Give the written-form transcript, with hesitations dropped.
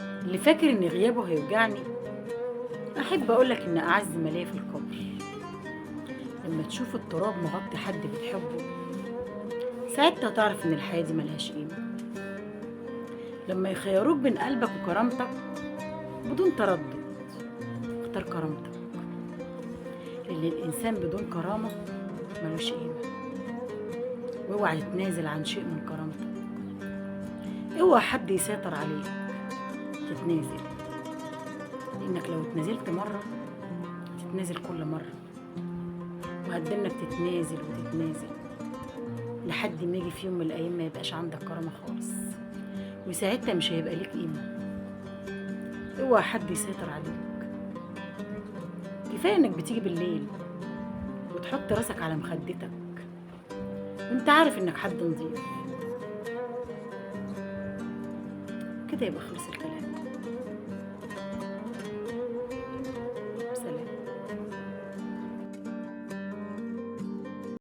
اللي فاكر ان غيابه هيوجعني، احب اقولك ان اعز ما ليا في القبر لما تشوف التراب مغطي حد بتحبه، ساعتها تعرف ان الحياة دي ملهاش قيمة. لما يخيروك بين قلبك وكرامتك بدون تردد، اختار كرامتك، لان الانسان بدون كرامة ملوش قيمة. واوعى تتنازل عن شيء من كرامتك، اوعى حد يسيطر عليك تتنازل، لانك لو اتنازلت مرة تتنازل كل مرة، وهتدنك تتنازل وتتنازل لحد ما يجي في يوم من الايام ما يبقاش عندك كرامة خالص، وساعتها مش هيبقى ليك قيمة. اوعى حد يسيطر عليك. كفاية انك بتيجي بالليل وتحط راسك على مخدتك وانت عارف انك حد نظيف، كده يبقى خلص الكلام.